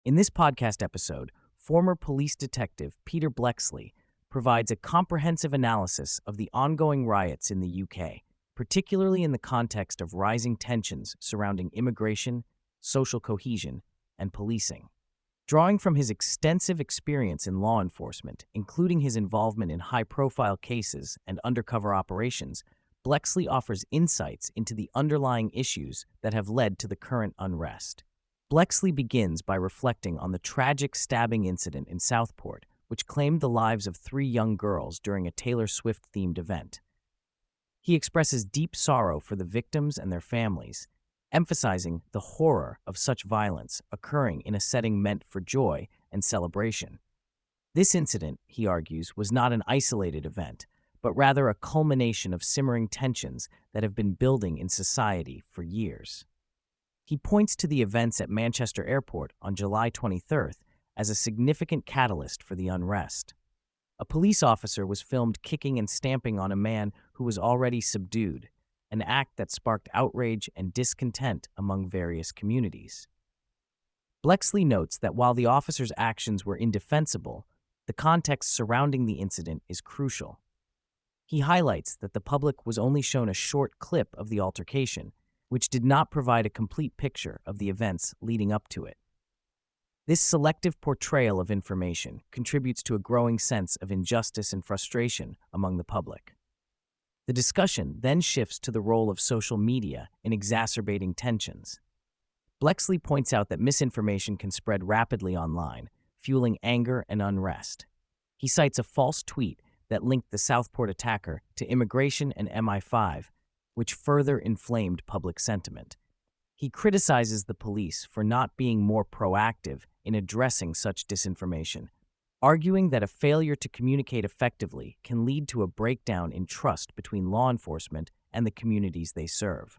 In this podcast episode, former police detective Peter Bleksley provides a comprehensive analysis of the ongoing riots in the UK, particularly in the context of rising tensions surrounding immigration, social cohesion, and policing. Drawing from his extensive experience in law enforcement, including his involvement in high-profile cases and undercover operations, Bleksley offers insights into the underlying issues that have led to the current unrest. Bleksley begins by reflecting on the tragic stabbing incident in Southport, which claimed the lives of 3 young girls during a Taylor Swift-themed event. He expresses deep sorrow for the victims and their families, emphasizing the horror of such violence occurring in a setting meant for joy and celebration. This incident, he argues, was not an isolated event, but rather a culmination of simmering tensions that have been building in society for years. He points to the events at Manchester Airport on July 23rd as a significant catalyst for the unrest. A police officer was filmed kicking and stamping on a man who was already subdued, an act that sparked outrage and discontent among various communities. Bleksley notes that while the officer's actions were indefensible, the context surrounding the incident is crucial. He highlights that the public was only shown a short clip of the altercation, which did not provide a complete picture of the events leading up to it. This selective portrayal of information contributes to a growing sense of injustice and frustration among the public. The discussion then shifts to the role of social media in exacerbating tensions. Bleksley points out that misinformation can spread rapidly online, fueling anger and unrest. He cites a false tweet that linked the Southport attacker to immigration and MI5, which further inflamed public sentiment. He criticizes the police for not being more proactive in addressing such disinformation, arguing that a failure to communicate effectively can lead to a breakdown in trust between law enforcement and the communities they serve.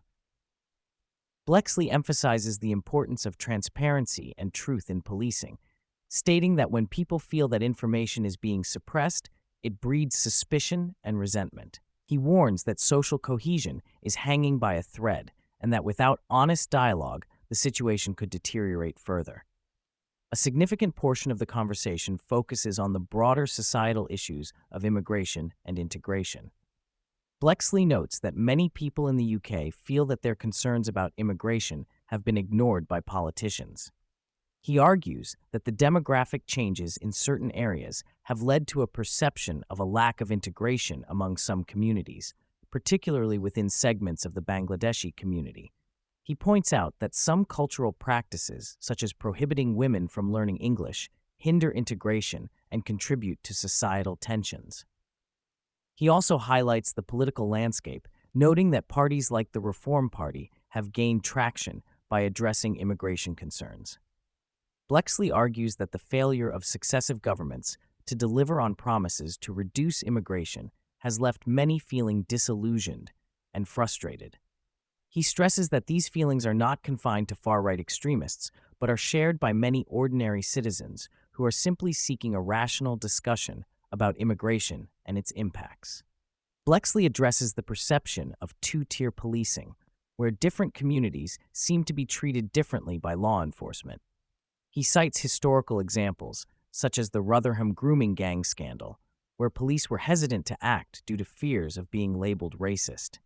Bleksley emphasizes the importance of transparency and truth in policing, stating that when people feel that information is being suppressed, it breeds suspicion and resentment. He warns that social cohesion is hanging by a thread, and that without honest dialogue, the situation could deteriorate further. A significant portion of the conversation focuses on the broader societal issues of immigration and integration. Bleksley notes that many people in the UK feel that their concerns about immigration have been ignored by politicians. He argues that the demographic changes in certain areas have led to a perception of a lack of integration among some communities, particularly within segments of the Bangladeshi community. He points out that some cultural practices, such as prohibiting women from learning English, hinder integration and contribute to societal tensions. He also highlights the political landscape, noting that parties like the Reform Party have gained traction by addressing immigration concerns. Bleksley argues that the failure of successive governments to deliver on promises to reduce immigration has left many feeling disillusioned and frustrated. He stresses that these feelings are not confined to far-right extremists, but are shared by many ordinary citizens who are simply seeking a rational discussion about immigration and its impacts. Bleksley addresses the perception of two-tier policing, where different communities seem to be treated differently by law enforcement. He cites historical examples, such as the Rotherham grooming gang scandal, where police were hesitant to act due to fears of being labeled racist.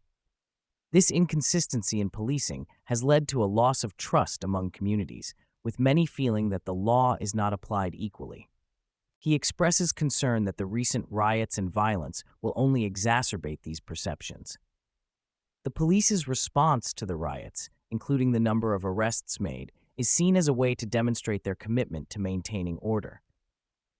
This inconsistency in policing has led to a loss of trust among communities, with many feeling that the law is not applied equally. He expresses concern that the recent riots and violence will only exacerbate these perceptions. The police's response to the riots, including the number of arrests made, is seen as a way to demonstrate their commitment to maintaining order.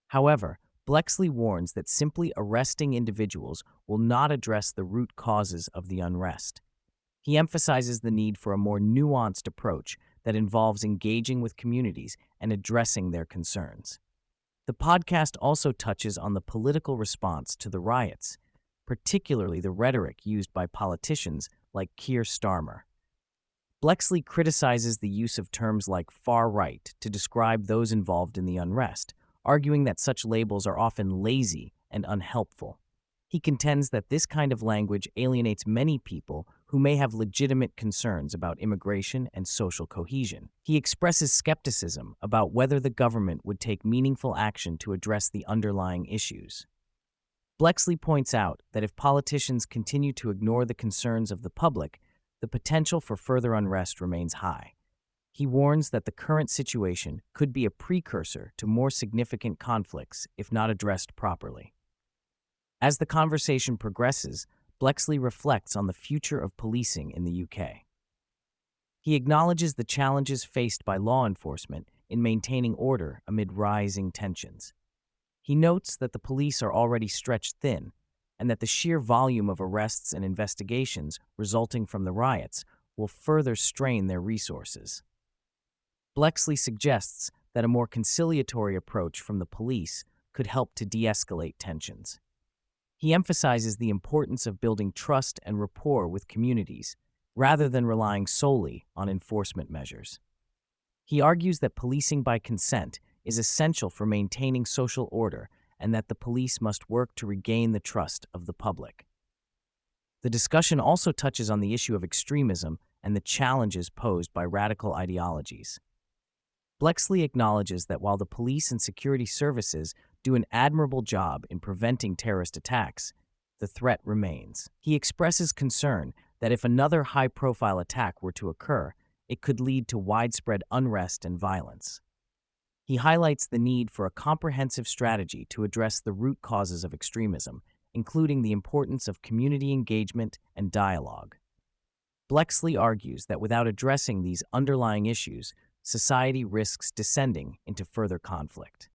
However, Bleksley warns that simply arresting individuals will not address the root causes of the unrest. He emphasizes the need for a more nuanced approach that involves engaging with communities and addressing their concerns. The podcast also touches on the political response to the riots, particularly the rhetoric used by politicians like Keir Starmer. Bleksley criticizes the use of terms like far-right to describe those involved in the unrest, arguing that such labels are often lazy and unhelpful. He contends that this kind of language alienates many people who may have legitimate concerns about immigration and social cohesion. He expresses skepticism about whether the government would take meaningful action to address the underlying issues. Bleksley points out that if politicians continue to ignore the concerns of the public, the potential for further unrest remains high. He warns that the current situation could be a precursor to more significant conflicts if not addressed properly. As the conversation progresses, Bleksley reflects on the future of policing in the UK. He acknowledges the challenges faced by law enforcement in maintaining order amid rising tensions. He notes that the police are already stretched thin and that the sheer volume of arrests and investigations resulting from the riots will further strain their resources. Bleksley suggests that a more conciliatory approach from the police could help to de-escalate tensions. He emphasizes the importance of building trust and rapport with communities, rather than relying solely on enforcement measures. He argues that policing by consent is essential for maintaining social order and that the police must work to regain the trust of the public. The discussion also touches on the issue of extremism and the challenges posed by radical ideologies. Bleksley acknowledges that while the police and security services do an admirable job in preventing terrorist attacks, the threat remains. He expresses concern that if another high-profile attack were to occur, it could lead to widespread unrest and violence. He highlights the need for a comprehensive strategy to address the root causes of extremism, including the importance of community engagement and dialogue. Bleksley argues that without addressing these underlying issues, society risks descending into further conflict.